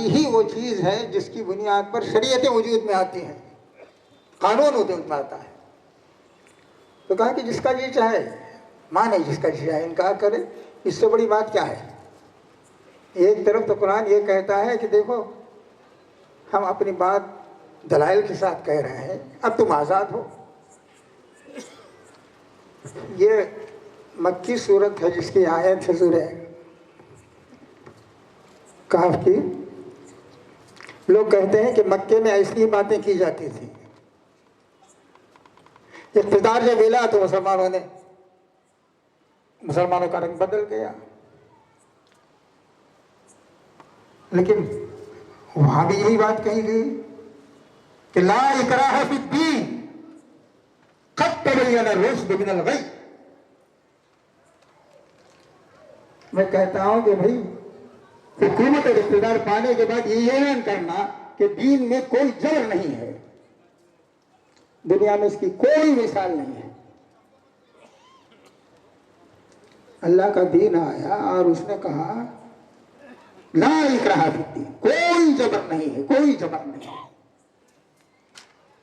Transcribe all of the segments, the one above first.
ہی وہ چیز ہے جس کی بنیاد پر شریعتیں وجود میں آتی ہیں، قانون وجود میں آتا ہے۔ تو کہا کہ جس کا جی چاہے مانے، جس کا جی چاہے انکار کرے، اس سے بڑی بات کیا ہے؟ ایک طرف تو قرآن یہ کہتا ہے کہ دیکھو ہم اپنی بات دلائل کے ساتھ کہہ رہے ہیں، اب تم آزاد ہو۔ یہ مکی صورت ہے جس کی آیت ہے سورہ کہف کی۔ لوگ کہتے ہیں کہ مکے میں ایسی باتیں کی جاتی تھیں، اقتدار جب ملا تو مسلمانوں کا رنگ بدل گیا، لیکن وہاں بھی یہی بات کہی گئی کہ لا اکراہ فی الدین قد تبین الرشد من الغی۔ میں کہتا ہوں کہ بھائی حکومت اور اقتدار پانے کے بعد یہ اعلان کرنا کہ دین میں کوئی جبر نہیں ہے، دنیا میں اس کی کوئی مثال نہیں ہے۔ اللہ کا دین آیا اور اس نے کہا لا اکراہ فی الدین، کوئی جبر نہیں ہے، کوئی جبر نہیں ہے۔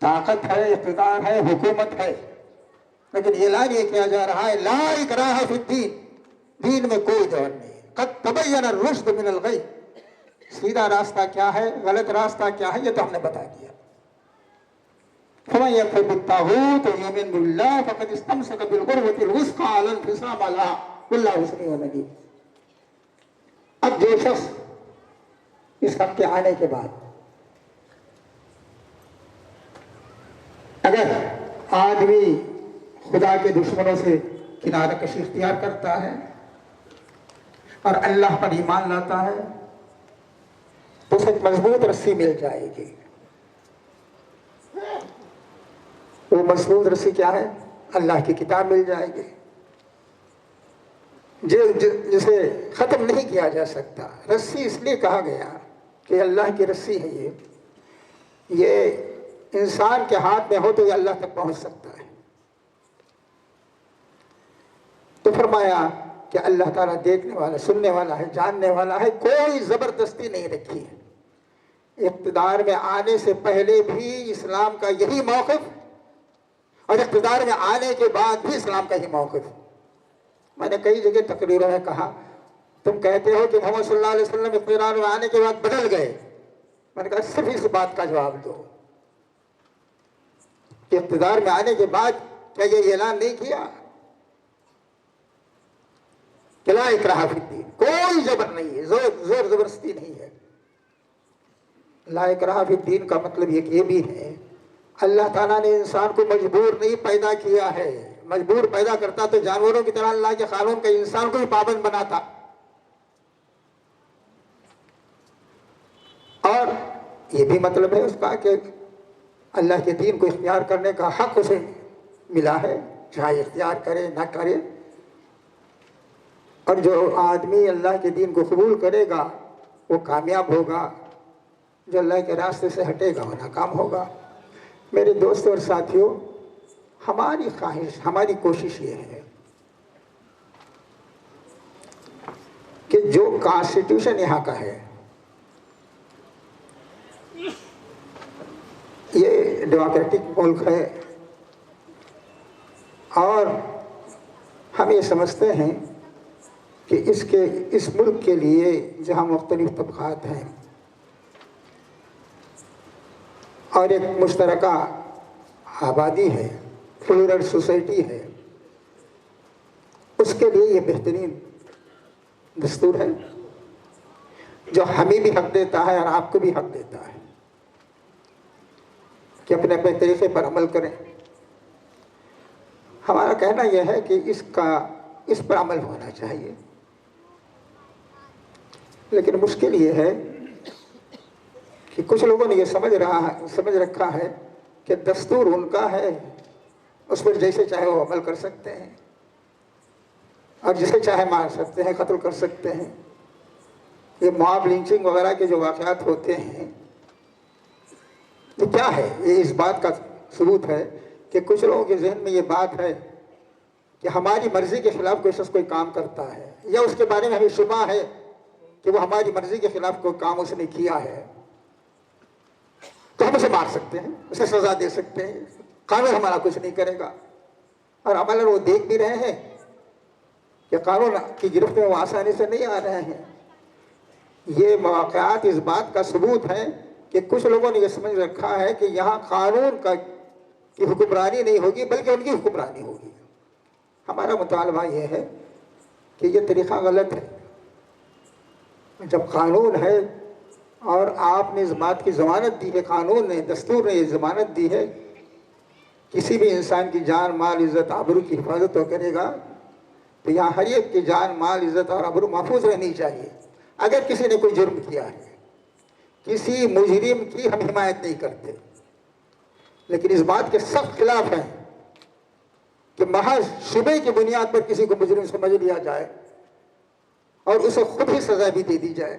طاقت ہے، اقتدار ہے، حکومت ہے، لیکن اعلان یہ کیا جا رہا ہے لا اکراہ فی الدین، دین میں کوئی جبر نہیں ہے۔ قد تبین الرشد من الغی، سیدھا راستہ کیا ہے، غلط راستہ کیا ہے، یہ تو ہم نے بتا دیا۔ فمن یکفر بالطاغوت ویؤمن باللہ فقد استمسک بالعروۃ الوثقی لا انفصام لہا واللہ سمیع علیم۔ اب جو شخص اس حق کے آنے کے بعد اگر آدمی خدا کے دشمنوں سے کنارہ کشی اختیار کرتا ہے اور اللہ پر ایمان لاتا ہے تو اسے ایک مضبوط رسی مل جائے گی۔ وہ مضبوط رسی کیا ہے؟ اللہ کی کتاب مل جائے گی، جسے ختم نہیں کیا جا سکتا۔ رسی اس لیے کہا گیا کہ اللہ کی رسی ہے، یہ انسان کے ہاتھ میں ہو تو یہ اللہ تک پہنچ سکتا ہے۔ تو فرمایا کہ اللہ تعالیٰ دیکھنے والا، سننے والا ہے، جاننے والا ہے، کوئی زبردستی نہیں رکھی ہے۔ اقتدار میں آنے سے پہلے بھی اسلام کا یہی موقف اور اقتدار میں آنے کے بعد بھی اسلام کا ہی موقف۔ میں نے کئی جگہ تقریروں میں کہا تم کہتے ہو کہ محمد صلی اللہ علیہ وسلم اقتدار میں آنے کے بعد بدل گئے، میں نے کہا صرف اس بات کا جواب دو کہ اقتدار میں آنے کے بعد کیا یہ اعلان نہیں کیا کہ لا اکراہ فی الدین، کوئی جبر نہیں ہے، زور زبردستی نہیں ہے۔ لا اکراہ فی الدین کا مطلب یہ بھی ہے اللہ تعالیٰ نے انسان کو مجبور نہیں پیدا کیا ہے۔ مجبور پیدا کرتا تو جانوروں کی طرح اللہ کے قانون کا انسان کو بھی پابند بناتا، اور یہ بھی مطلب ہے اس کا کہ اللہ کے دین کو اختیار کرنے کا حق اسے ملا ہے، چاہے اختیار کرے نہ کرے۔ اور جو آدمی اللہ کے دین کو قبول کرے گا وہ کامیاب ہوگا، جو اللہ کے راستے سے ہٹے گا وہ ناکام ہوگا۔ میرے دوستوں اور ساتھیوں، ہماری خواہش، ہماری کوشش یہ ہے کہ جو کانسٹیٹیوشن یہاں کا ہے یہ ڈیموکریٹک ملک ہے، اور ہم یہ سمجھتے ہیں کہ اس ملک کے لیے جہاں مختلف طبقات ہیں اور ایک مشترکہ آبادی ہے، پلورل سوسائٹی ہے، اس کے لیے یہ بہترین دستور ہے جو ہمیں بھی حق دیتا ہے اور آپ کو بھی حق دیتا ہے کہ اپنے اپنے طریقے پر عمل کریں۔ ہمارا کہنا یہ ہے کہ اس پر عمل ہونا چاہیے، لیکن مشکل یہ ہے کہ کچھ لوگوں نے یہ سمجھ رکھا ہے کہ دستور ان کا ہے، اس پر جیسے چاہے وہ عمل کر سکتے ہیں اور جسے چاہے مار سکتے ہیں، قتل کر سکتے ہیں۔ یہ موب لنچنگ وغیرہ کے جو واقعات ہوتے ہیں یہ کیا ہے؟ یہ اس بات کا ثبوت ہے کہ کچھ لوگوں کے ذہن میں یہ بات ہے کہ ہماری مرضی کے خلاف کوئی شخص کوئی کام کرتا ہے یا اس کے بارے میں ہمیں شبہ ہے کہ وہ ہماری مرضی کے خلاف کوئی کام اس نے کیا ہے تو ہم اسے مار سکتے ہیں، اسے سزا دے سکتے ہیں، قانون ہمارا کچھ نہیں کرے گا۔ اور عملاً وہ دیکھ بھی رہے ہیں کہ قانون کی گرفت میں وہ آسانی سے نہیں آ رہے ہیں۔ یہ مواقعات اس بات کا ثبوت ہے کہ کچھ لوگوں نے یہ سمجھ رکھا ہے کہ یہاں قانون کی حکمرانی نہیں ہوگی بلکہ ان کی حکمرانی ہوگی۔ ہمارا مطالبہ یہ ہے کہ یہ طریقہ غلط ہے۔ جب قانون ہے اور آپ نے اس بات کی ضمانت دی ہے، قانون نے، دستور نے یہ ضمانت دی ہے، کسی بھی انسان کی جان، مال، عزت، آبرو کی حفاظت تو کرے گا، تو یہاں ہر ایک کی جان، مال، عزت اور آبرو محفوظ رہنی چاہیے۔ اگر کسی نے کوئی جرم کیا ہے، کسی مجرم کی ہم حمایت نہیں کرتے، لیکن اس بات کے سخت خلاف ہیں کہ محض شبے کی بنیاد پر کسی کو مجرم سمجھ لیا جائے اور اسے خود ہی سزا بھی دے دی جائے۔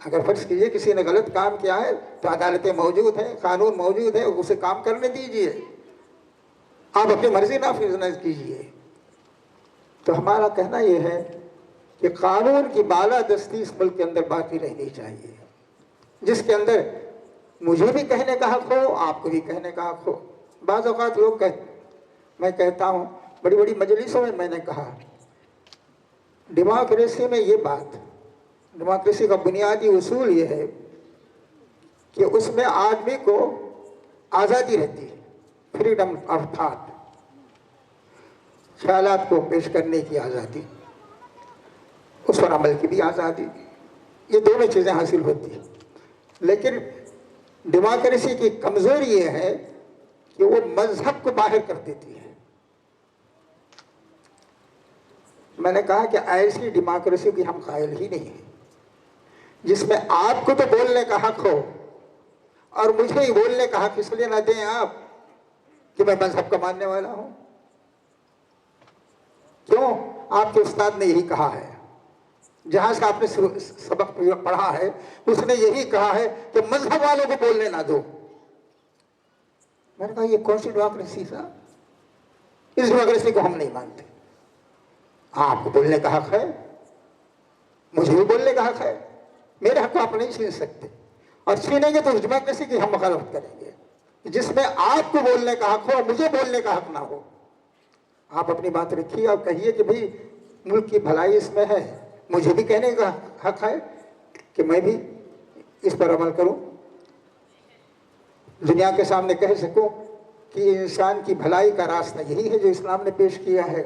اگر فرض کیجئے کسی نے غلط کام کیا ہے تو عدالتیں موجود ہیں، قانون موجود ہے، اسے کام کرنے دیجئے، آپ اپنی مرضی نافذ نہ کیجئے۔ تو ہمارا کہنا یہ ہے کہ قانون کی بالادستی اس ملک کے اندر باقی رہنی چاہیے، جس کے اندر مجھے بھی کہنے کا حق ہو، آپ کو بھی کہنے کا حق ہو۔ بعض اوقات لوگ میں کہتا ہوں، بڑی بڑی مجلسوں میں نے کہا، ڈیموکریسی میں یہ بات، ڈیموکریسی کا بنیادی اصول یہ ہے کہ اس میں آدمی کو آزادی رہتی ہے، فریڈم آف تھاٹ، خیالات کو پیش کرنے کی آزادی، اس پر عمل کی بھی آزادی، یہ دونوں چیزیں حاصل ہوتی ہیں۔ لیکن ڈیموکریسی کی کمزوری یہ ہے کہ وہ مذہب کو باہر کر دیتی ہے۔ میں نے کہا کہ ایسی ڈیموکریسی کی ہم قائل ہی نہیں ہیں جس میں آپ کو تو بولنے کا حق ہو اور مجھے ہی بولنے کا حق اس لیے نہ دیں آپ کہ میں مذہب کا ماننے والا ہوں۔ کیوں؟ آپ کے استاد نے یہی کہا ہے، جہاں سے آپ نے سبق پڑھا ہے اس نے یہی کہا ہے کہ مذہب والوں کو بولنے نہ دو۔ میں نے کہا یہ کون سی ڈیموکریسی صاحب؟ اس ڈیموکریسی کو ہم نہیں مانتے۔ آپ کو بولنے کا حق ہے، مجھے بھی بولنے کا حق ہے، میرے حق کو آپ نہیں چھین سکتے، اور چھینیں گے تو اس ڈیموکریسی کی ہم مخالفت کریں گے جس میں آپ کو بولنے کا حق ہو اور مجھے بولنے کا حق نہ ہو۔ آپ اپنی بات رکھیے اور کہیے کہ بھئی ملک کی بھلائی اس میں ہے، مجھے بھی کہنے کا حق ہے کہ میں بھی اس پر عمل کروں، دنیا کے سامنے کہہ سکوں کہ انسان کی بھلائی کا راستہ یہی ہے جو اسلام نے پیش کیا ہے۔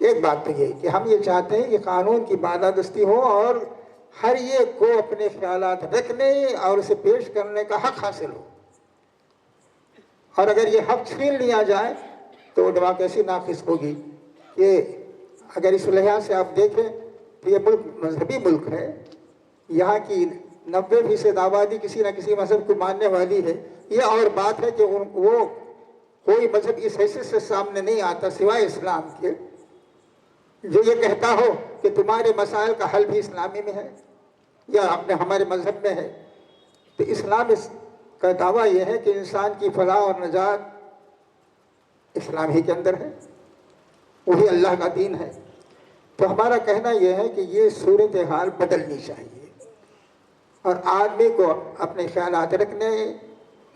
ایک بات تو یہ کہ ہم یہ چاہتے ہیں کہ قانون کی بالادستی ہو اور ہر ایک کو اپنے خیالات رکھنے اور اسے پیش کرنے کا حق حاصل ہو، اور اگر یہ حق چھین لیا جائے تو ڈیموکریسی ناقص ہوگی۔ یہ اگر اس لحاظ سے آپ دیکھیں تو یہ ملک مذہبی ملک ہے، یہاں کی 90% آبادی کسی نہ کسی مذہب کو ماننے والی ہے۔ یہ اور بات ہے کہ وہ کوئی مذہب اس حیثیت سے سامنے نہیں آتا سوائے اسلام کے جو یہ کہتا ہو کہ تمہارے مسائل کا حل بھی اسلامی میں ہے یا اپنے ہمارے مذہب میں ہے۔ تو اسلام کا دعویٰ یہ ہے کہ انسان کی فلاح اور نجات اسلام ہی کے اندر ہے، وہی اللہ کا دین ہے۔ تو ہمارا کہنا یہ ہے کہ یہ صورتحال بدلنی چاہیے اور آدمی کو اپنے خیالات رکھنے،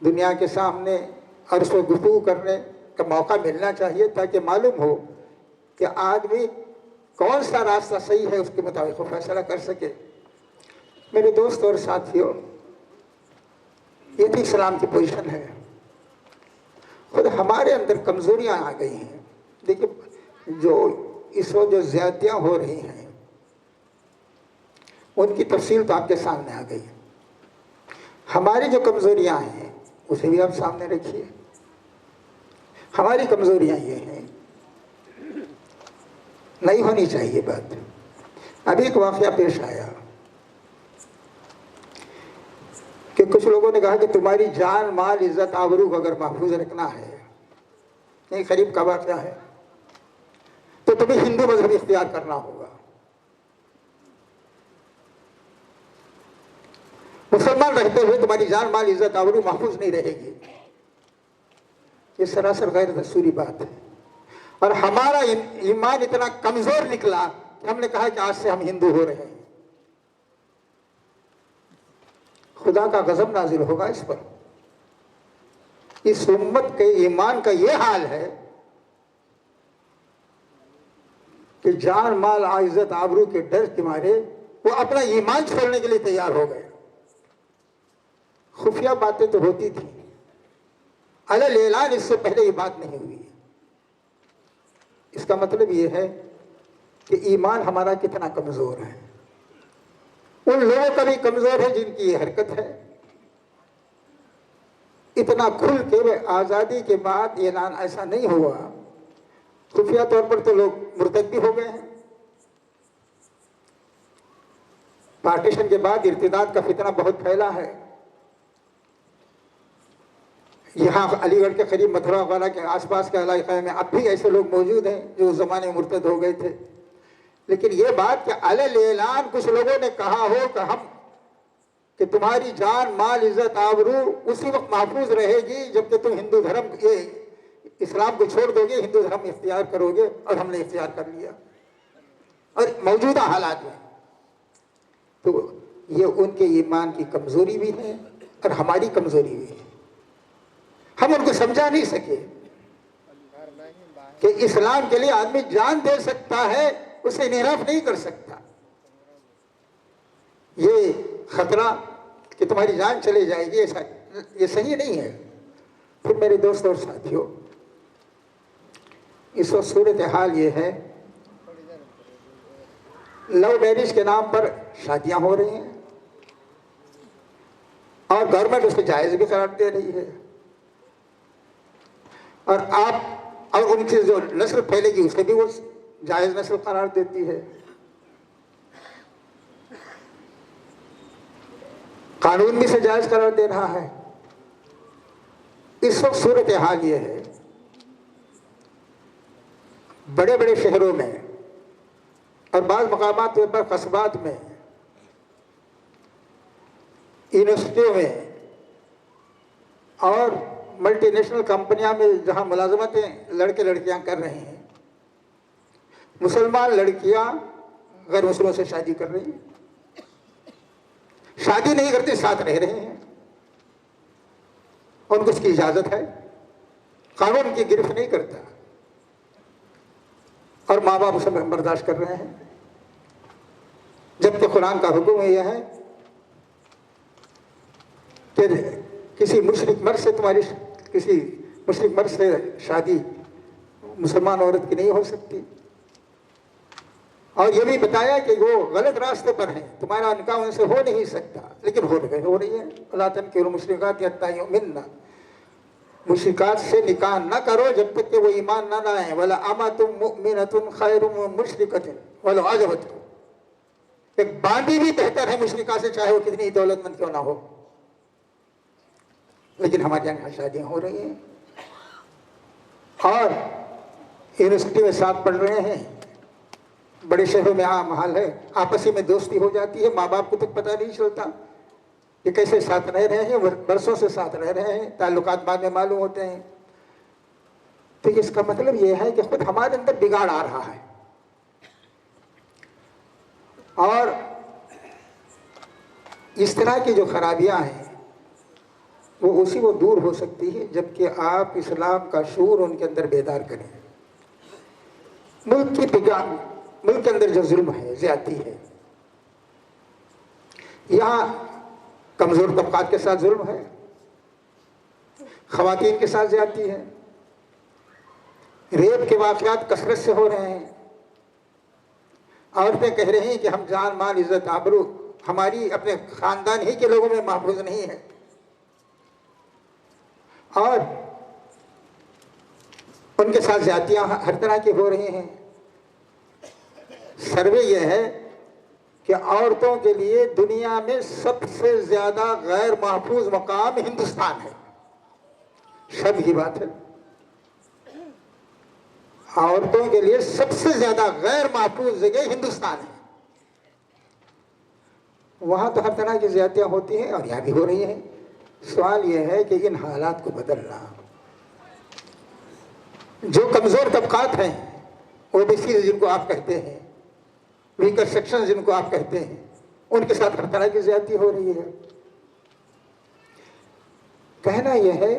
دنیا کے سامنے اور اس میں گفتگو کرنے کا موقع ملنا چاہیے تاکہ معلوم ہو کہ آدمی کون سا راستہ صحیح ہے، اس کے مطابق وہ فیصلہ کر سکے۔ میرے دوست اور ساتھیوں، یہ بھی اسلام کی پوزیشن ہے۔ خود ہمارے اندر کمزوریاں آ گئی ہیں۔ دیکھیں جو اس وقت جو زیادتیاں ہو رہی ہیں ان کی تفصیل تو آپ کے سامنے آ گئی ہے۔ ہماری جو کمزوریاں ہیں اسے بھی آپ سامنے رکھیے۔ ہماری کمزوریاں یہ ہیں، نہیں ہونی چاہیے بات۔ ابھی ایک واقعہ پیش آیا کہ کچھ لوگوں نے کہا کہ تمہاری جان، مال، عزت، آبرو کو اگر محفوظ رکھنا ہے، نہیں قریب کا واقعہ ہے، تو تمہیں ہندو مذہب اختیار کرنا ہوگا۔ مسلمان رہتے ہوئے تمہاری جان، مال، عزت، آبرو محفوظ نہیں رہے گی۔ یہ سراسر غیر دستوری بات ہے، اور ہمارا ایمان اتنا کمزور نکلا کہ ہم نے کہا کہ آج سے ہم ہندو ہو رہے ہیں۔ خدا کا غضب نازل ہوگا اس پر. اس امت کے ایمان کا یہ حال ہے کہ جان مال عزت آبرو کے ڈر کے مارے وہ اپنا ایمان چھوڑنے کے لیے تیار ہو گئے. خفیہ باتیں تو ہوتی تھیں، علل اعلان اس سے پہلے یہ بات نہیں ہوئی. اس کا مطلب یہ ہے کہ ایمان ہمارا کتنا کمزور ہے. ان لوگوں کا بھی کمزور ہے جن کی یہ حرکت ہے. اتنا کھل کے آزادی کے بعد اعلان ایسا نہیں ہوا. خفیہ طور پر تو لوگ مرتد بھی ہو گئے ہیں. پارٹیشن کے بعد ارتداد کا فتنہ بہت پھیلا ہے. یہاں علی گڑھ کے قریب متھرا والا کے آس پاس کے علاقے میں اب بھی ایسے لوگ موجود ہیں جو اس زمانے میں مرتد ہو گئے تھے. لیکن یہ بات کہ علل اعلان کچھ لوگوں نے کہا ہو کہ تمہاری جان مال عزت آبرو اسی وقت محفوظ رہے گی جبکہ تم ہندو دھرم اسلام کو چھوڑ دو گے، ہندو دھرم اختیار کرو گے، اور ہم نے اختیار کر لیا. اور موجودہ حالات میں تو یہ ان کے ایمان کی کمزوری بھی ہے اور ہماری کمزوری بھی ہے. ہم ان کو سمجھا نہیں سکے کہ اسلام کے لیے آدمی جان دے سکتا ہے، اسے انحراف نہیں کر سکتا. یہ خطرہ کہ تمہاری جان چلے جائے گی یہ صحیح نہیں ہے. پھر میرے دوست اور ساتھیوں، اس وقت صورتحال یہ ہے لو میرج کے نام پر شادیاں ہو رہی ہیں اور گورنمنٹ اس کو جائز بھی قرار دے رہی ہے. اور آپ اور ان کی جو نسل پھیلے گی اسے بھی وہ جائز نسل قرار دیتی ہے. قانون بھی سے جائز قرار دے رہا ہے. اس وقت صورتحال یہ ہے بڑے بڑے شہروں میں اور بعض مقامات پر قصبات میں، یونیورسٹیوں میں اور ملٹی نیشنل کمپنیاں میں جہاں ملازمتیں لڑکے لڑکیاں کر رہے ہیں، مسلمان لڑکیاں غیر مسلموں سے شادی کر رہی ہیں. شادی نہیں کرتے، ساتھ رہ رہے ہیں. ان کو اس کی اجازت ہے، قانون کی گرفت نہیں کرتا، اور ماں باپ اسے برداشت کر رہے ہیں. جبکہ قرآن کا حکم یہ ہے کہ کسی مشرک مرد سے شادی مسلمان عورت کی نہیں ہو سکتی. اور یہ بھی بتایا کہ وہ غلط راستے پر ہیں، تمہارا نکاح ان سے ہو نہیں سکتا، لیکن ہو رہی ہے. اللہ تنکحوا المشرکات حتی یؤمنن، مشرکات سے نکاح نہ کرو جب تک کہ وہ ایمان نہ لائیں. وَلَأَمَةٌ مُؤْمِنَةٌ خَيْرٌ مِّن مُشْرِكَةٍ وَلَوْ أَعْجَبَتْكُمْ، ایک باندی بھی بہتر ہے مشرکہ سے، چاہے وہ کتنی دولت مند کیوں نہ ہو. لیکن ہمارے یہاں شادیاں ہو رہی ہیں اور یونیورسٹی میں ساتھ پڑھ رہے ہیں. بڑے شہروں میں عام حال ہے، آپسی میں دوستی ہو جاتی ہے، ماں باپ کو تک پتہ نہیں چلتا کہ کیسے ساتھ رہ رہے ہیں، برسوں سے ساتھ رہ رہے ہیں، تعلقات بعد میں معلوم ہوتے ہیں. تو اس کا مطلب یہ ہے کہ خود ہمارے اندر بگاڑ آ رہا ہے. اور اس طرح کی جو خرابیاں ہیں وہ دور ہو سکتی ہے جبکہ آپ اسلام کا شعور ان کے اندر بیدار کریں. ملک کے اندر جو ظلم ہے، زیادتی ہے، یہاں کمزور طبقات کے ساتھ ظلم ہے، خواتین کے ساتھ زیادتی ہے، ریپ کے واقعات کثرت سے ہو رہے ہیں. عورتیں کہہ رہی ہیں کہ ہم جان مال عزت آبرو ہماری اپنے خاندان ہی کے لوگوں میں محفوظ نہیں ہے. اور ان کے ساتھ زیادتیاں ہر طرح کی ہو رہی ہیں. سروے یہ ہے کہ عورتوں کے لیے دنیا میں سب سے زیادہ غیر محفوظ مقام ہندوستان ہے. شرم کی بات ہے، عورتوں کے لیے سب سے زیادہ غیر محفوظ جگہ ہندوستان ہے. وہاں تو ہر طرح کی زیادتیاں ہوتی ہیں اور یہاں بھی ہو رہی ہیں. سوال یہ ہے کہ ان حالات کو بدلنا. جو کمزور طبقات ہیں، اوبیسی جن کو آپ کہتے ہیں، ویکر سیکشن جن کو آپ کہتے ہیں، ان کے ساتھ ہر طرح کی زیادتی ہو رہی ہے. کہنا یہ ہے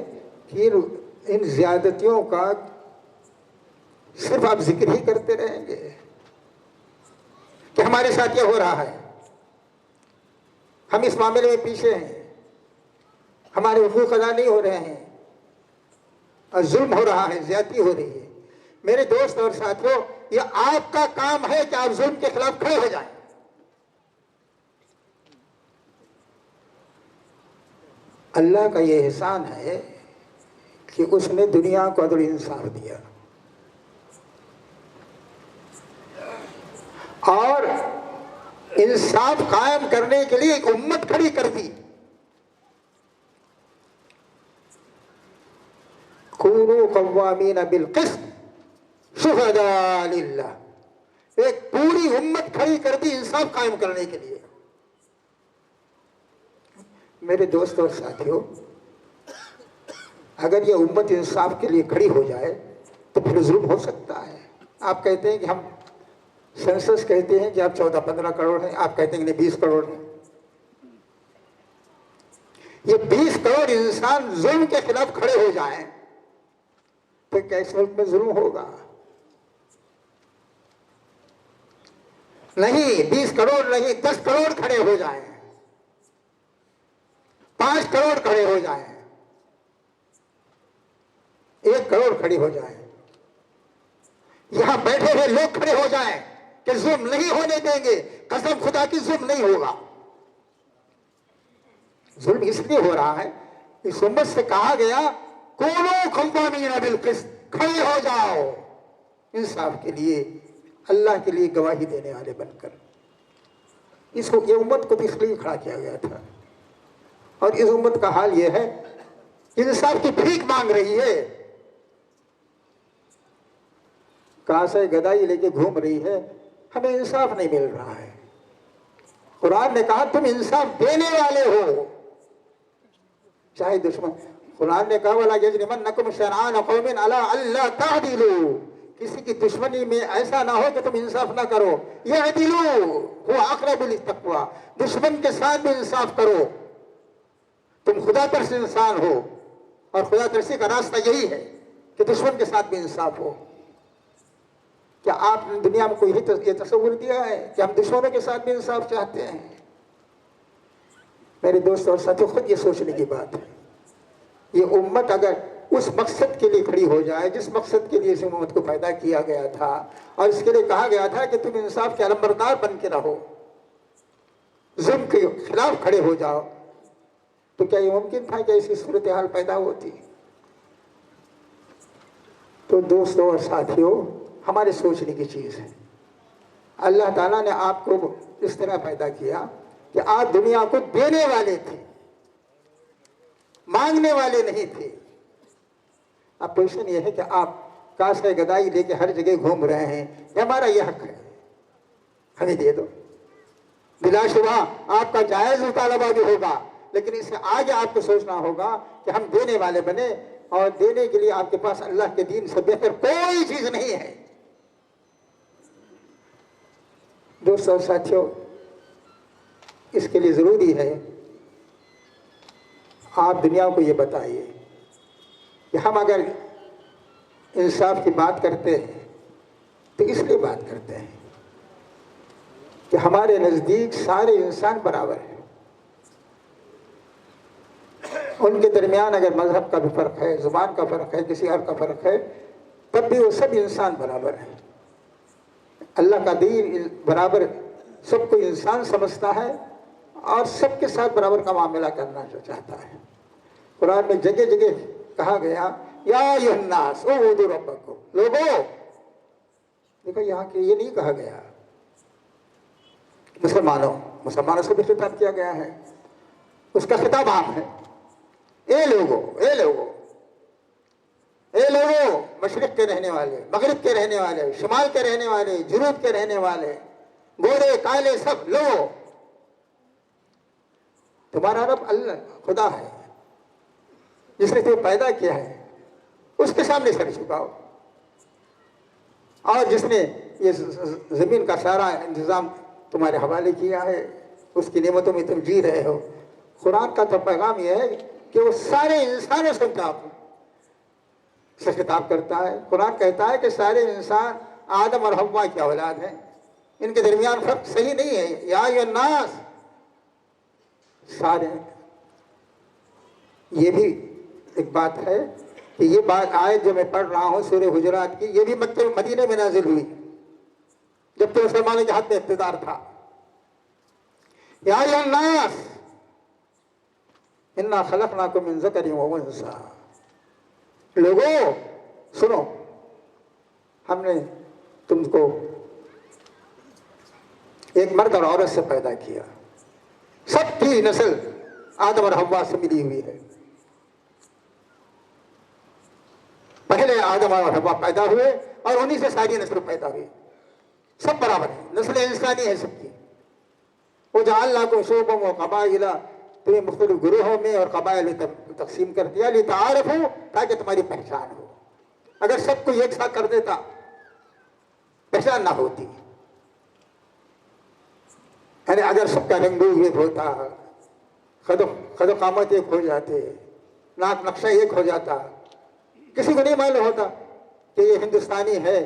کہ ان زیادتیوں کا صرف آپ ذکر ہی کرتے رہیں گے کہ ہمارے ساتھ یہ ہو رہا ہے، ہم اس معاملے میں پیچھے ہیں، ہمارے حقوق ادا نہیں ہو رہے ہیں اور ظلم ہو رہا ہے، زیادتی ہو رہی ہے۔ میرے دوست اور ساتھیوں، یہ آپ کا کام ہے کہ آپ ظلم کے خلاف کھڑے ہو جائیں۔ اللہ کا یہ احسان ہے کہ اس نے دنیا کو عدل و انصاف دیا اور انصاف قائم کرنے کے لیے ایک امت کھڑی کر دی۔ کونوا قوامین بالقسط شہداء للہ، ایک پوری امت کھڑی کر دی انصاف قائم کرنے کے لیے۔ میرے دوست اور ساتھیوں، اگر یہ امت انصاف کے لیے کھڑی ہو جائے تو پھر ظلم ہو سکتا ہے۔ آپ کہتے ہیں کہ ہم سینسس کہتے ہیں کہ آپ 14-15 کروڑ ہیں، آپ کہتے ہیں کہ 20 کروڑ ہیں۔ یہ 20 کروڑ انسان ظلم کے خلاف کھڑے ہو جائیں تو کیسے ملک میں ظلم ہوگا؟ نہیں، 20 کروڑ نہیں، 10 کروڑ کھڑے ہو جائیں، 5 کروڑ کھڑے ہو جائیں، 1 کروڑ کھڑے ہو جائیں، یہاں بیٹھے ہوئے لوگ کھڑے ہو جائیں کہ ظلم نہیں ہونے دیں گے، قسم خدا کی ظلم نہیں ہوگا۔ ظلم اس لیے ہو رہا ہے، اس امت سے کہا گیا کونوا قوامین بالقسط، کھڑے ہو جاؤ انصاف کے لیے، اللہ کے لیے گواہی دینے والے بن کر۔ اس کو، یہ امت کو تو اس لیے کھڑا کیا گیا تھا، اور اس امت کا حال یہ ہے انصاف کی بھیک مانگ رہی ہے، کاسے گدائی لے کے گھوم رہی ہے، ہمیں انصاف نہیں مل رہا ہے۔ قرآن نے کہا تم انصاف دینے والے ہو، چاہے دشمن۔ قرآن نے کہا وَلَا يَجْرِمَنَّكُمْ شَنَآنُ قَوْمٍ عَلَىٰ أَلَّا تَعْدِلُوا، کسی کی دشمنی میں ایسا نہ ہو کہ تم انصاف نہ کرو۔ يَعْدِلُوا هُوَ أَقْرَبُ لِلتَّقْوَىٰ، دشمن کے ساتھ بھی انصاف کرو، تم خدا ترس انسان ہو، اور خدا ترسی کا راستہ یہی ہے کہ دشمن کے ساتھ بھی انصاف ہو۔ کیا آپ نے دنیا میں کوئی یہ تصور دیا ہے کہ ہم دشمنوں کے ساتھ بھی انصاف چاہتے ہیں؟ میرے دوست اور ساتھیوں، خود یہ سوچنے کی بات ہے۔ یہ امت اگر اس مقصد کے لیے کھڑی ہو جائے جس مقصد کے لیے اس امت کو پیدا کیا گیا تھا، اور اس کے لیے کہا گیا تھا کہ تم انصاف کے علمبردار بن کے رہو، ظلم کے خلاف کھڑے ہو جاؤ، تو کیا یہ ممکن تھا کہ ایسی صورتحال پیدا ہوتی؟ تو دوستوں اور ساتھیوں، ہمارے سوچنے کی چیز ہے۔ اللہ تعالیٰ نے آپ کو اس طرح پیدا کیا کہ آپ دنیا کو دینے والے تھے، مانگنے والے نہیں تھے۔ اب پوزیشن یہ ہے کہ آپ کاسے گدائی لے کے ہر جگہ گھوم رہے ہیں، یہ ہمارا یہ حق ہے، ہمیں دے دو۔ بلا شبہ آپ کا جائز مطالبہ بھی ہوگا، لیکن اس سے آگے آپ کو سوچنا ہوگا کہ ہم دینے والے بنے، اور دینے کے لیے آپ کے پاس اللہ کے دین سے بہتر کوئی چیز نہیں ہے۔ دوستوں اور ساتھیوں، اس کے لیے ضروری ہے آپ دنیا کو یہ بتائیے کہ ہم اگر انصاف کی بات کرتے ہیں تو اس لیے بات کرتے ہیں کہ ہمارے نزدیک سارے انسان برابر ہیں۔ ان کے درمیان اگر مذہب کا بھی فرق ہے، زبان کا فرق ہے، کسی اور کا فرق ہے، تب بھی وہ سب انسان برابر ہیں۔ اللہ کا دین برابر سب کو انسان سمجھتا ہے اور سب کے ساتھ برابر کا معاملہ کرنا جو چاہتا ہے۔ قرآن میں جگہ جگہ کہا گیا یا ایھا الناس اعبدوا ربکم، لوگوں، دیکھو یہاں کہ یہ نہیں کہا گیا مسلمانوں سے بھی خطاب کیا گیا ہے، اس کا خطاب عام ہے۔ اے لوگوں، اے لوگوں، اے لوگوں، مشرق کے رہنے والے، مغرب کے رہنے والے، شمال کے رہنے والے، جنوب کے رہنے والے، گورے کالے، سب لوگوں، تمہارا رب اللہ خدا ہے جس نے تمہیں پیدا کیا ہے، اس کے سامنے سر جھکاؤ، اور جس نے یہ زمین کا سارا انتظام تمہارے حوالے کیا ہے، اس کی نعمتوں میں تم جی رہے ہو۔ قرآن کا تو پیغام یہ ہے کہ وہ سارے انسانوں سے خطاب کرتا ہے. قرآن کہتا ہے کہ سارے انسان آدم اور حوا کی اولاد ہیں، ان کے درمیان فرق صحیح نہیں ہے. یا ایھا الناس، سارے. یہ بھی ایک بات ہے کہ یہ بات آیت جو میں پڑھ رہا ہوں سورہ حجرات کی، یہ بھی مکہ مدینہ میں نازل ہوئی جب کہ مسلمانوں کے ہاتھ میں اقتدار تھا. یا ایھا الناس انا خلقناکم من ذکر و انثی، لوگوں سنو، ہم نے تم کو ایک مرد اور عورت سے پیدا کیا. سب کی نسل آدم اور حوا سے ملی ہوئی ہے. پہلے آدم اور حوا پیدا ہوئے اور انہی سے ساری نسل پیدا ہوئی. سب برابر ہیں، نسل انسانی ہے سب کی. وَجَعَلْنَاكُمْ شُعُوبًا وَقَبَائِلَ، تمہیں مختلف گروہوں میں اور قبائل میں تقسیم کر دیا. لِتَعَارَفُوا، تاکہ تمہاری پہچان ہو. اگر سب کو ایک ساتھ کر دیتا پہچان نہ ہوتی. یعنی اگر سب کا رنگ ایک ہوتا، خد و قامت ایک ہو جاتے، ناک نقشہ ایک ہو جاتا، کسی کو نہیں معلوم ہوتا کہ یہ ہندوستانی ہے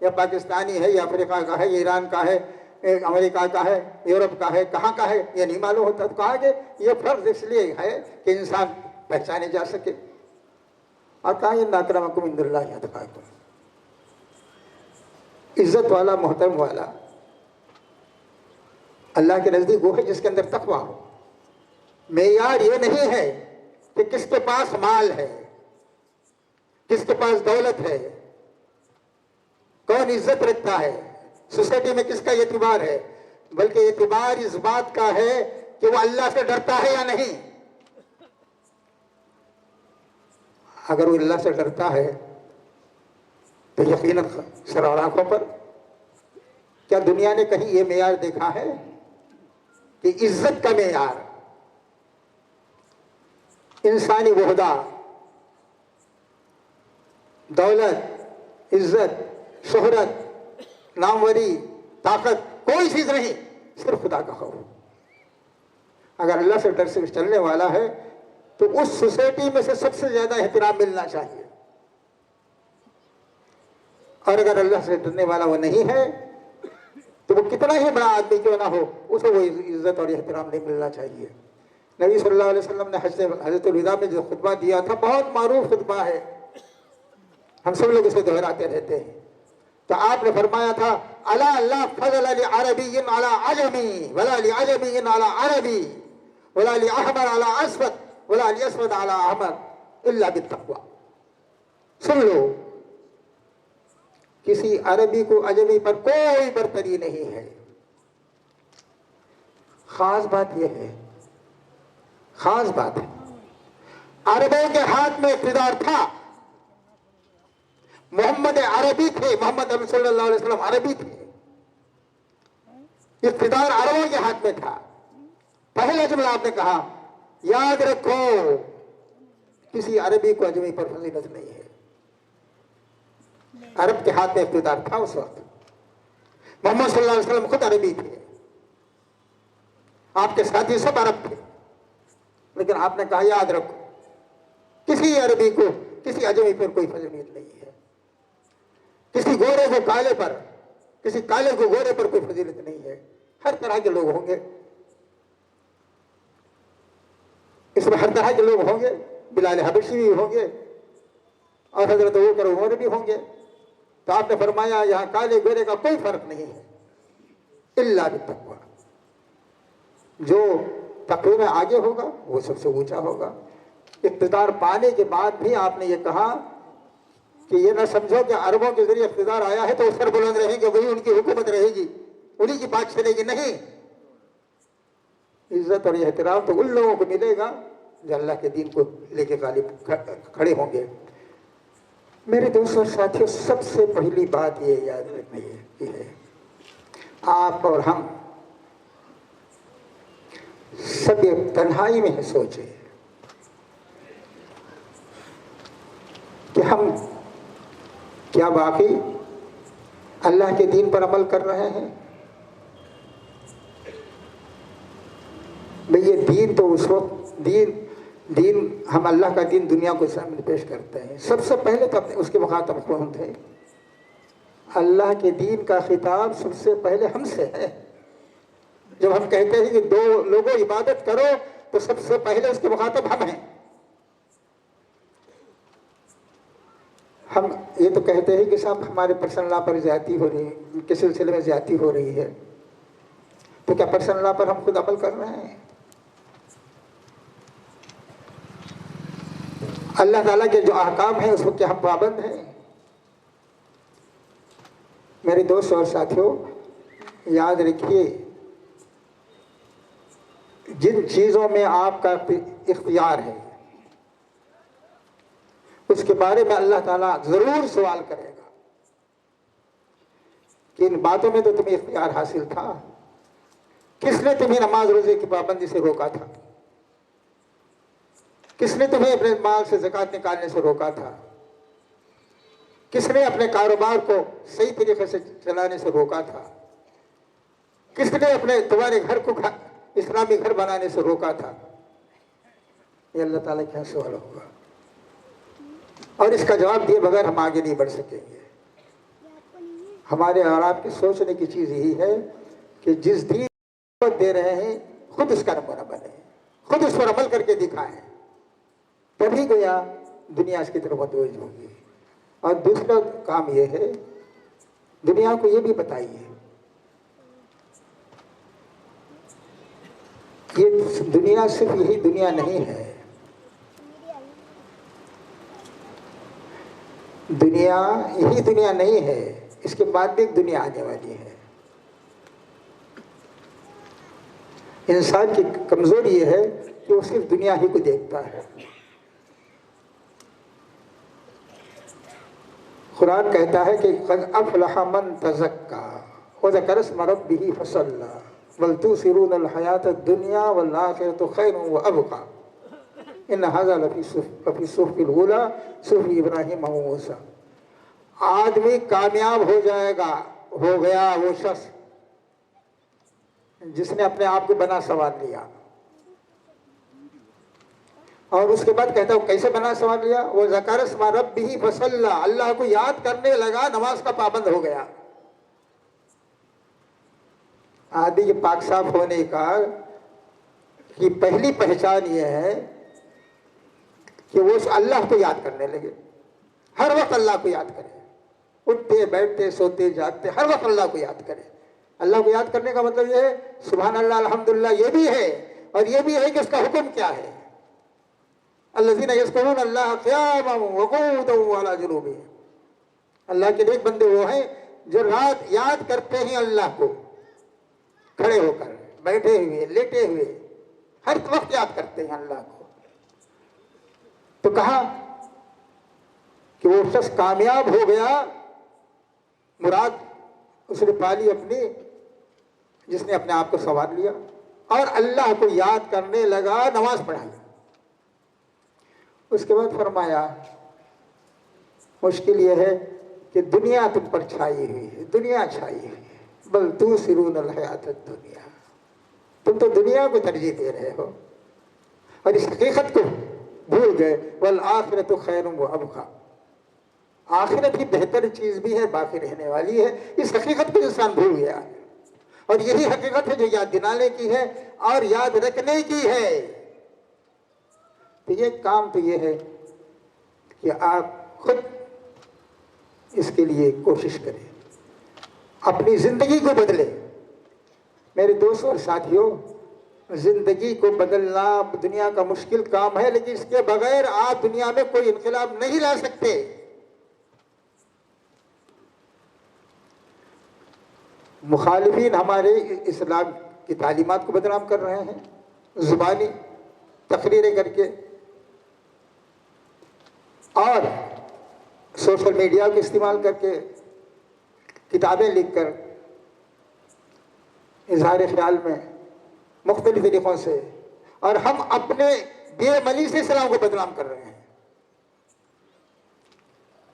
یا پاکستانی ہے یا افریقہ کا ہے یا ایران کا ہے، امریکہ کا ہے، یورپ کا ہے، کہاں کا ہے، یہ نہیں معلوم ہوتا. تو کہا کہ یہ فرض اس لیے ہے کہ انسان پہچانے جا سکے. اور کہا ان اکرمکم عند اللہ اتقاکم، عزت والا، محترم والا اللہ کے نزدیک وہ ہے جس کے اندر تقوی ہو. معیار یہ نہیں ہے کہ کس کے پاس مال ہے، کس کے پاس دولت ہے، کون عزت رکھتا ہے، سوسائٹی میں کس کا اعتبار ہے، بلکہ اعتبار اس بات کا ہے کہ وہ اللہ سے ڈرتا ہے یا نہیں. اگر وہ اللہ سے ڈرتا ہے تو یقیناً سر اور آنکھوں پر. کیا دنیا نے کہیں یہ معیار دیکھا ہے کہ عزت کا معیار، انسانی وحدہ، دولت، عزت، شہرت، ناموری، طاقت، کوئی چیز نہیں، صرف خدا کا خوف. اگر اللہ سے ڈر سے چلنے والا ہے تو اس سوسائٹی میں سے سب سے زیادہ احترام ملنا چاہیے. اور اگر اللہ سے ڈرنے والا وہ نہیں ہے تو وہ کتنا ہی بڑا آدمی کیوں نہ ہو، اسے وہ عزت اور احترام نہیں ملنا چاہیے. نبی صلی اللہ علیہ وسلم نے حجۃ الوداع میں جو خطبہ دیا تھا، بہت معروف خطبہ ہے، ہم سب لوگ اسے دہراتے رہتے ہیں. تو آپ نے فرمایا تھا الا لا فضل لعربی علی عجمی ولا لعجمی علی عربی ولا لاحمر علی اسود ولا لاسود علی احمر الا بالتقوی. سن لو، کسی عربی کو عجمی پر کوئی برتری نہیں ہے. خاص بات یہ ہے، خاص بات ہے، عربوں کے ہاتھ میں اقتدار تھا. محمد عربی تھے، محمد صلی اللہ علیہ وسلم عربی تھے، اقتدار عربوں کے ہاتھ میں تھا. پہلا جملہ آپ نے کہا، یاد رکھو کسی عربی کو عجمی پر فضیلت نہیں ہے. عرب کے ہاتھ میں اقتدار تھا اس وقت. محمد صلی اللہ علیہ وسلم خود عربی تھے، آپ کے ساتھی سب عرب تھے، لیکن آپ نے کہا یاد رکھو کسی عربی کو کسی عجمی پر کوئی فضیلت نہیں ہے. کسی گورے کو کالے پر، کسی کالے کو گورے پر کوئی فضیلت نہیں ہے. ہر طرح کے لوگ ہوں گے اس میں، ہر طرح کے لوگ ہوں گے. بلال حبشی بھی ہوں گے اور حضرت ابوبکر عمر بھی ہوں گے. تو آپ نے فرمایا یہاں کالے گورے کا کوئی فرق نہیں ہے الا بالتقوی. جو تقوی میں آگے ہوگا وہ سب سے اونچا ہوگا. اقتدار پانے کے بعد بھی آپ نے یہ کہا کہ یہ نہ سمجھو کہ عربوں کے ذریعے اقتدار آیا ہے تو وہ سر بلند رہیں گے، وہی ان کی حکومت رہے گی، انہی کی بات چلے گی. نہیں، عزت اور احترام تو ان لوگوں کو ملے گا جو اللہ کے دین کو لے کے غالب کھڑے ہوں گے. میرے دوستوں اور ساتھیوں، سب سے پہلی بات یہ یاد رکھنا یہ ہے، آپ اور ہم سب ایک تنہائی میں سوچیں کہ ہم کیا واقعی اللہ کے دین پر عمل کر رہے ہیں. بھئی یہ دین تو اس وقت دین دین، ہم اللہ کا دین دنیا کو سامنے پیش کرتے ہیں. سب سے پہلے تو اس کے مخاطب کون تھے؟ اللہ کے دین کا خطاب سب سے پہلے ہم سے ہے. جب ہم کہتے ہیں کہ دو لوگوں عبادت کرو تو سب سے پہلے اس کے مخاطب ہم ہیں. ہم یہ تو کہتے ہیں کہ صاحب ہمارے پرسنل لا پر زیادتی ہو رہی ہے، کس سلسلے میں زیادتی ہو رہی ہے، تو کیا پرسنل لا پر ہم خود عمل کر رہے ہیں؟ اللہ تعالیٰ کے جو احکام ہیں اس کو کیا ہم پابند ہیں؟ میرے دوست اور ساتھیوں، یاد رکھیے جن چیزوں میں آپ کا اختیار ہے اس کے بارے میں اللہ تعالیٰ ضرور سوال کرے گا کہ ان باتوں میں تو تمہیں اختیار حاصل تھا، کس نے تمہیں نماز روزے کی پابندی سے روکا تھا؟ کس نے تمہیں اپنے مال سے زکوٰۃ نکالنے سے روکا تھا؟ کس نے اپنے کاروبار کو صحیح طریقے سے چلانے سے روکا تھا؟ کس نے تمہارے گھر کو اسلامی گھر بنانے سے روکا تھا؟ یہ اللہ تعالیٰ کیا سوال ہوگا، اور اس کا جواب دیے بغیر ہم آگے نہیں بڑھ سکیں گے. ہمارے اور آپ کی سوچنے کی چیز یہی ہے کہ جس دین کو دے رہے ہیں خود اس کا نمونہ بنے، خود اس پر عمل کر کے دکھائیں، تبھی گویا دنیا اس کی طرف متوجہ ہوگی. اور دوسرا کام یہ ہے، دنیا کو یہ بھی بتائیے یہ دنیا صرف یہی دنیا نہیں ہے. دنیا یہی دنیا نہیں ہے، اس کے بعد بھی ایک دنیا آنے والی ہے. انسان کی کمزوری یہ ہے کہ وہ صرف دنیا ہی کو دیکھتا ہے. قرآن کہتا ہے کہ قد افلح من تزکا وذکر اسم ربہ فصلی بل تؤثرون الحیاۃ الدنیا والآخرۃ خیر وابقی ان ھذا لفی الصحف الاولی صحف ابراہیم وموسیٰ. آدمی کامیاب ہو جائے گا، ہو گیا وہ شخص جس نے اپنے آپ کو بنا سنوار لیا. اور اس کے بعد کہتا ہوں کیسے بنا سنوار لیا؟ وہ ذکر اسم ربہ فصلی، اللہ کو یاد کرنے لگا، نماز کا پابند ہو گیا. آدمی کے پاک صاف ہونے کا کی پہلی پہچان یہ ہے کہ وہ اللہ کو یاد کرنے لگے، ہر وقت اللہ کو یاد کرے، اٹھتے بیٹھتے سوتے جاگتے ہر وقت اللہ کو یاد کرے. اللہ کو یاد کرنے کا مطلب یہ ہے سبحان اللہ الحمدللہ یہ بھی ہے، اور یہ بھی ہے کہ اس کا حکم کیا ہے. الذین یذکرون اللہ قیاما وقعودا وعلی جنوبہم. اللہ کے نیک بندے وہ ہیں جو رات یاد کرتے ہیں اللہ کو، کھڑے ہو کر، بیٹھے ہوئے، لیٹے ہوئے، ہر وقت یاد کرتے ہیں اللہ کو. تو کہا کہ وہ شخص کامیاب ہو گیا، مراد اس نے پالی اپنی، جس نے اپنے آپ کو سنوار لیا اور اللہ کو یاد کرنے لگا، نماز پڑھائی. اس کے بعد فرمایا مشکل یہ ہے کہ دنیا تم پر چھائی ہوئی ہے، دنیا چھائی ہوئی ہے، بل تؤثرون الحیاۃ الدنیا، تم تو دنیا کو ترجیح دے رہے ہو اور اس حقیقت کو بھول گئے. والآخرۃ خیر وابقی، آخرت ہی بہتر چیز بھی ہے، باقی رہنے والی ہے. اس حقیقت کو انسان بھول گیا ہے، اور یہی حقیقت ہے جو یاد دلانے کی ہے اور یاد رکھنے کی ہے. تو یہ کام تو یہ ہے کہ آپ خود اس کے لیے کوشش کریں، اپنی زندگی کو بدلیں. میرے دوستوں اور ساتھیوں، زندگی کو بدلنا دنیا کا مشکل کام ہے، لیکن اس کے بغیر آپ دنیا میں کوئی انقلاب نہیں لا سکتے. مخالفین ہمارے اسلام کی تعلیمات کو بدنام کر رہے ہیں، زبانی تقریریں کر کے اور سوشل میڈیا کو استعمال کر کے، کتابیں لکھ کر، اظہار خیال میں مختلف طریقوں سے، اور ہم اپنے بے عملی سے اسلام کو بدنام کر رہے ہیں.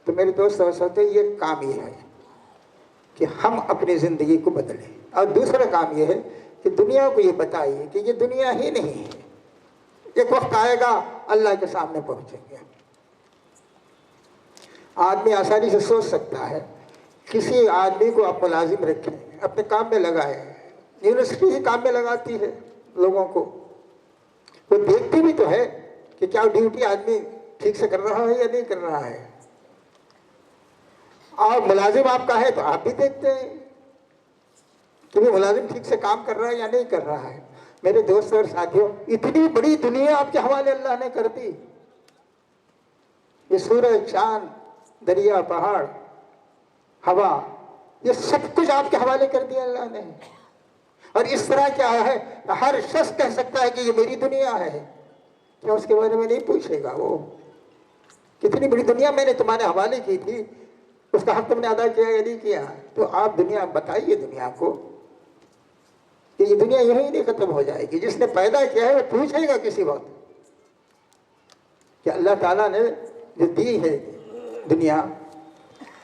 تو میرے دوست سمجھتے ہیں یہ کام یہ ہے کہ ہم اپنی زندگی کو بدلیں. اور دوسرا کام یہ ہے کہ دنیا کو یہ بتائیے کہ یہ دنیا ہی نہیں ہے، ایک وقت آئے گا اللہ کے سامنے پہنچیں گے۔ آدمی آسانی سے سوچ سکتا ہے، کسی آدمی کو آپ ملازم رکھیں، اپنے کام میں لگائیں، یونیورسٹی ہی کام میں لگاتی ہے لوگوں کو، وہ دیکھتی بھی تو ہے کہ کیا ڈیوٹی آدمی ٹھیک سے کر رہا ہے یا نہیں کر رہا ہے، اور ملازم آپ کا ہے تو آپ بھی دیکھتے ہیں کہ وہ ملازم ٹھیک سے کام کر رہا ہے یا نہیں کر رہا ہے۔ میرے دوست اور ساتھیوں، اتنی بڑی دنیا آپ کے حوالے اللہ نے کر دی، یہ سورج، چاند، دریا، پہاڑ، ہوا، یہ سب کچھ آپ کے حوالے کر دیا اللہ نے، اور اس طرح کیا ہے ہر شخص کہہ سکتا ہے کہ یہ میری دنیا ہے، کیا اس کے بارے میں نہیں پوچھے گا وہ کتنی بڑی دنیا میں نے تمہارے حوالے کی تھی، اس کا حق تم نے ادا کیا یا نہیں کیا؟ تو آپ دنیا بتائیے دنیا کو کہ یہ دنیا یہیں نہیں ختم ہو جائے گی، جس نے پیدا کیا ہے وہ پوچھے گا کسی وقت کہ اللہ تعالیٰ نے جو دی ہے دنیا،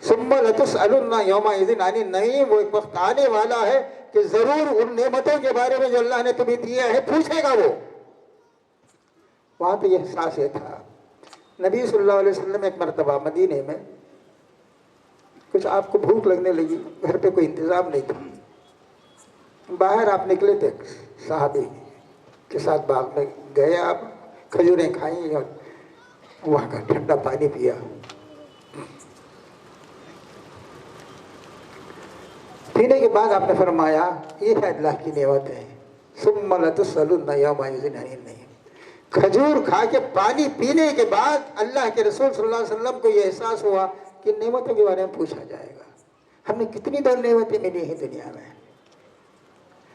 ثم لتسألن یومئذ عن النعیم، وہ ایک وقت آنے والا ہے کہ ضرور ان نعمتوں کے بارے میں جو اللہ نے تمہیں دیا ہے پوچھے گا وہ۔ وہاں تو یہ احساس یہ تھا، نبی صلی اللہ علیہ وسلم ایک مرتبہ مدینے میں کچھ آپ کو بھوک لگنے لگی، گھر پہ کوئی انتظام نہیں تھا، باہر آپ نکلے تھے صحابی کے ساتھ، باغ میں گئے، آپ کھجوریں کھائیں اور وہاں کا ٹھنڈا پانی پیا، پینے کے بعد آپ نے فرمایا یہ ہے اللہ کی نعمت ہے، ثم لتسألن یومئذ عن النعیم۔ کھجور کھا کے پانی پینے کے بعد اللہ کے رسول صلی اللہ علیہ وسلم کو یہ احساس ہوا کہ نعمتوں کے بارے میں پوچھا جائے گا، ہم نے کتنی بار نعمتیں ملی ہیں دنیا میں،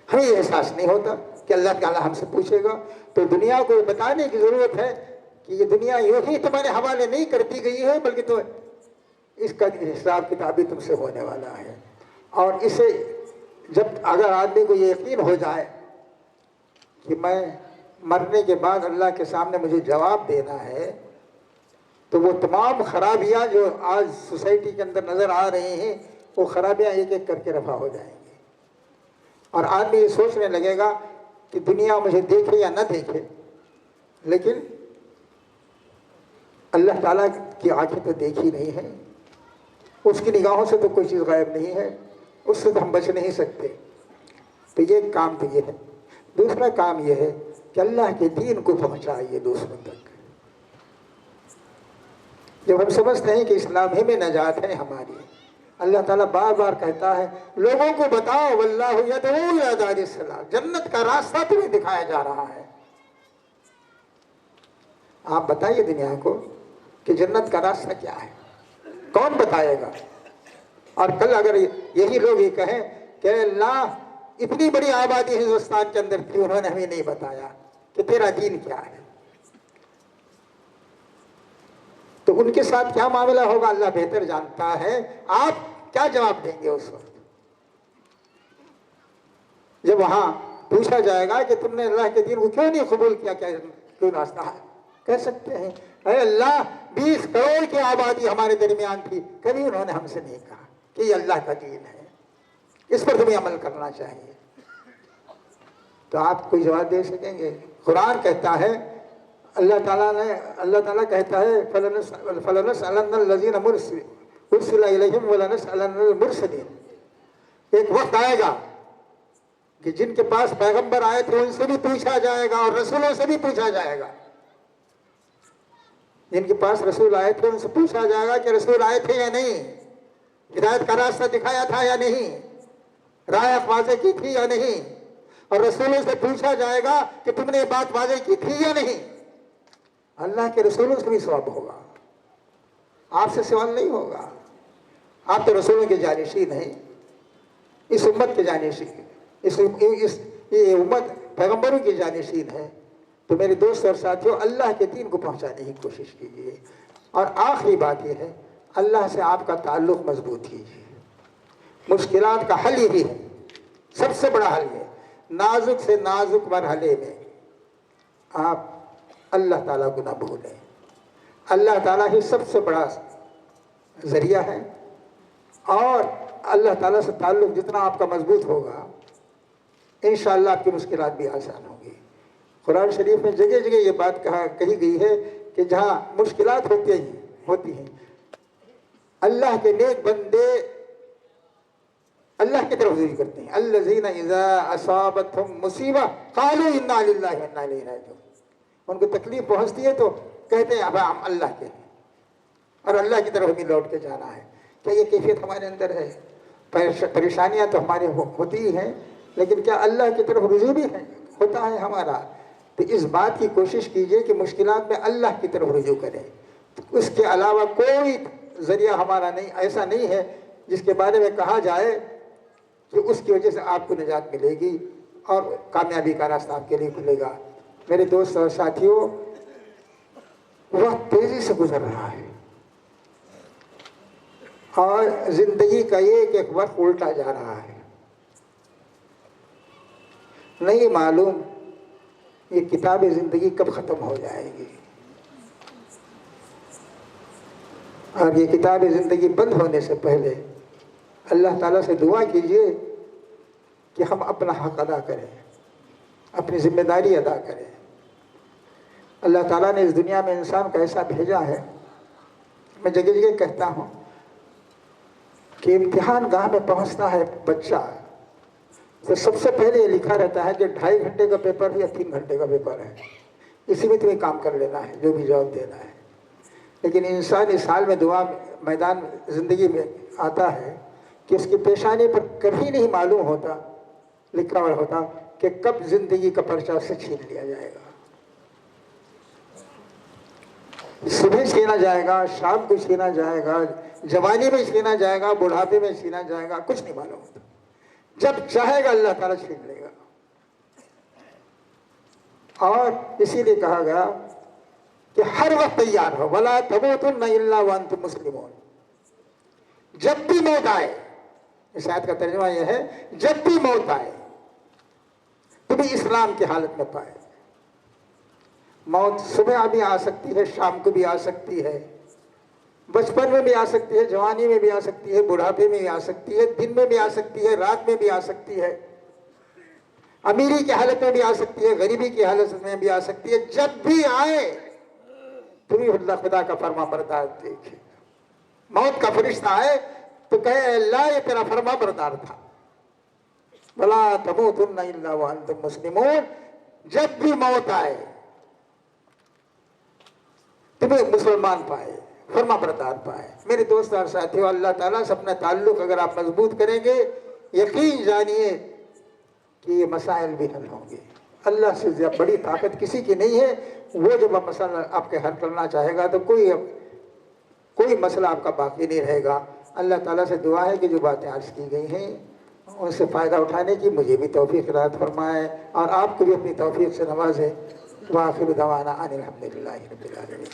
ہمیں یہ احساس نہیں ہوتا کہ اللہ تعالیٰ ہم سے پوچھے گا۔ تو دنیا کو بتانے کی ضرورت ہے کہ یہ دنیا یوں ہی تمہارے حوالے نہیں کر دی گئی ہے، بلکہ تو اس کا حساب کتاب بھی تم سے ہونے والا ہے۔ اور اسے جب اگر آدمی کو یہ یقین ہو جائے کہ میں مرنے کے بعد اللہ کے سامنے مجھے جواب دینا ہے، تو وہ تمام خرابیاں جو آج سوسائٹی کے اندر نظر آ رہی ہیں، وہ خرابیاں ایک ایک کر کے رفع ہو جائیں گی، اور آدمی یہ سوچنے لگے گا کہ دنیا مجھے دیکھے یا نہ دیکھے، لیکن اللہ تعالیٰ کی آنکھیں تو دیکھی نہیں ہیں، اس کی نگاہوں سے تو کوئی چیز غائب نہیں ہے، اس سے تو ہم بچ نہیں سکتے۔ تو یہ کام تو یہ ہے۔ دوسرا کام یہ ہے کہ اللہ کے دین کو پہنچائیے دوسروں تک۔ جب ہم سمجھتے ہیں کہ اسلام ہی میں نجات ہے ہماری، اللہ تعالیٰ بار بار کہتا ہے لوگوں کو بتاؤ واللہ یدعو الی دار السلام، جنت کا راستہ تمہیں دکھایا جا رہا ہے۔ آپ بتائیے دنیا کو کہ جنت کا راستہ کیا ہے، کون بتائے گا؟ اور کل اگر یہی لوگ یہ کہیں کہ اللہ اتنی بڑی آبادی ہندوستان کے اندر تھی، انہوں نے ہمیں نہیں بتایا کہ تیرا دین کیا ہے، تو ان کے ساتھ کیا معاملہ ہوگا اللہ بہتر جانتا ہے۔ آپ کیا جواب دیں گے اس وقت جب وہاں پوچھا جائے گا کہ تم نے اللہ کے دین کو کیوں نہیں قبول کیا، کیوں راستہ ہے؟ کہہ سکتے ہیں اے اللہ 20 کروڑ کی آبادی ہمارے درمیان تھی، کبھی انہوں نے ہم سے نہیں کہا کہ یہ اللہ کا دین ہے، اس پر تمہیں عمل کرنا چاہیے۔ تو آپ کوئی جواب دے سکیں گے؟ قرآن کہتا ہے، اللہ تعالیٰ کہتا ہے فَلَنَسْأَلَنَّ الَّذِينَ أُرْسِلَ إِلَيْهِمْ وَلَنَسْأَلَنَّ الْمُرْسَلِينَ۔ ایک وقت آئے گا کہ جن کے پاس پیغمبر آئے تھے ان سے بھی پوچھا جائے گا، اور رسولوں سے بھی پوچھا جائے گا۔ جن کے پاس رسول آئے تھے ان سے پوچھا جائے گا کہ رسول آئے تھے یا نہیں، ہدایت کا راستہ دکھایا تھا یا نہیں، رائے واضح کی تھی یا نہیں، اور رسولوں سے پوچھا جائے گا کہ تم نے یہ بات واضح کی تھی یا نہیں۔ اللہ کے رسولوں سے بھی سوال ہوگا، آپ سے سوال نہیں ہوگا۔ آپ تو رسولوں کے جانشین ہیں، اس امت کے جانشین، یہ امت پیغمبروں کی جانشین ہے۔ تو میرے دوست اور ساتھیوں، اللہ کے دین کو پہنچانے کی کوشش کیجیے، اور آخری بات یہ ہے اللہ سے آپ کا تعلق مضبوط کیجیے۔ مشکلات کا حل یہی ہے، سب سے بڑا حل ہے، نازک سے نازک مرحلے میں آپ اللہ تعالیٰ کو نہ بھولیں۔ اللہ تعالیٰ ہی سب سے بڑا ذریعہ ہے، اور اللہ تعالیٰ سے تعلق جتنا آپ کا مضبوط ہوگا انشاءاللہ آپ کی مشکلات بھی آسان ہوں گی۔ قرآن شریف میں جگہ جگہ یہ بات کہی گئی ہے کہ جہاں مشکلات ہوتی ہیں اللہ کے نیک بندے اللہ کی طرف رجوع کرتے ہیں. الذین اذا اصابتهم مصیبہ قالوا انا للہ وانا الیہ راجعون. ان کو تکلیف پہنچتی ہے تو کہتے ہیں اب ہم اللہ کے ہیں اور اللہ کی طرف ہمیں لوٹ کے جانا ہے. کیا یہ کیفیت ہمارے اندر ہے؟ پریشانیاں تو ہماری ہوتی ہی ہیں، لیکن کیا اللہ کی طرف رجوع بھی ہوتا ہے ہمارا؟ تو اس بات کی کوشش کیجئے کہ مشکلات میں اللہ کی طرف رجوع کریں. اس کے علاوہ کوئی ذریعہ ہمارا نہیں، ایسا نہیں ہے جس کے بارے میں کہا جائے کہ اس کی وجہ سے آپ کو نجات ملے گی اور کامیابی کا راستہ آپ کے لیے کھلے گا. میرے دوست اور ساتھیوں، وقت تیزی سے گزر رہا ہے اور زندگی کا ایک وقت الٹا جا رہا ہے. نہیں معلوم یہ کتاب زندگی کب ختم ہو جائے گی، اور یہ کتاب زندگی بند ہونے سے پہلے اللہ تعالیٰ سے دعا کیجئے کہ ہم اپنا حق ادا کریں، اپنی ذمہ داری ادا کریں. اللہ تعالیٰ نے اس دنیا میں انسان کو ایسا بھیجا ہے، میں جگہ جگہ کہتا ہوں کہ امتحان گاہ میں پہنچتا ہے بچہ تو سب سے پہلے یہ لکھا رہتا ہے کہ 2.5 گھنٹے کا پیپر ہے یا 3 گھنٹے کا پیپر ہے، اسی میں تمہیں کام کر لینا ہے، جو بھی جواب دینا ہے. لیکن انسان اس حال میں دعا میدان زندگی میں آتا ہے کہ اس کی پیشانی پر کبھی نہیں معلوم ہوتا، لکھا ہوا ہوتا کہ کب زندگی کا پرچہ اس سے چھین لیا جائے گا. صبح چھینا جائے گا، شام کو چھینا جائے گا، جوانی میں چھینا جائے گا، بڑھاپے میں چھینا جائے گا، کچھ نہیں معلوم ہوتا. جب چاہے گا اللہ تعالیٰ چھین لے گا. اور اسی لیے کہا گیا کہ ہر وقت تیار ہو، وَلَا تَمُوتُنَّ إِلَّا وَأَنْتُمْ مُسْلِمُونَ. جب بھی موت آئے، اس آیت کا ترجمہ یہ ہے جب بھی موت آئے تمہیں اسلام کی حالت میں پائے. موت صبح بھی آ سکتی ہے، شام کو بھی آ سکتی ہے، بچپن میں بھی آ سکتی ہے، جوانی میں بھی آ سکتی ہے، بڑھاپے میں بھی آ سکتی ہے، دن میں بھی آ سکتی ہے، رات میں بھی آ سکتی ہے، امیری کی حالت میں بھی آ سکتی ہے، غریبی کی حالت میں بھی آ سکتی ہے. جب بھی آئے تمہیں اللہ خدا کا فرما بردار دیکھے. موت کا فرشتہ آئے تو کہے اللہ یہ تیرا فرما بردار تھا. وَلَا تَمُوتُنَّ إِلَّا وَأَنْتُمْ مُسْلِمُونَ. جب بھی موت آئے تمہیں مسلمان پائے، فرما بردار پائے. میرے دوست اور ساتھیوں، اللہ تعالیٰ سے اپنا تعلق اگر آپ مضبوط کریں گے، یقین جانیے کہ یہ مسائل بھی حل ہوں گے. اللہ سے بڑی طاقت کسی کی نہیں ہے. وہ جب مسئلہ آپ کے حل کرنا چاہے گا تو کوئی مسئلہ آپ کا باقی نہیں رہے گا. اللہ تعالیٰ سے دعا ہے کہ جو باتیں عرض کی گئی ہیں ان سے فائدہ اٹھانے کی مجھے بھی توفیق عنایت فرمائے اور آپ کو بھی اپنی توفیق سے نوازے. وآخر دعوانا ان الحمدللہ رب العالمین.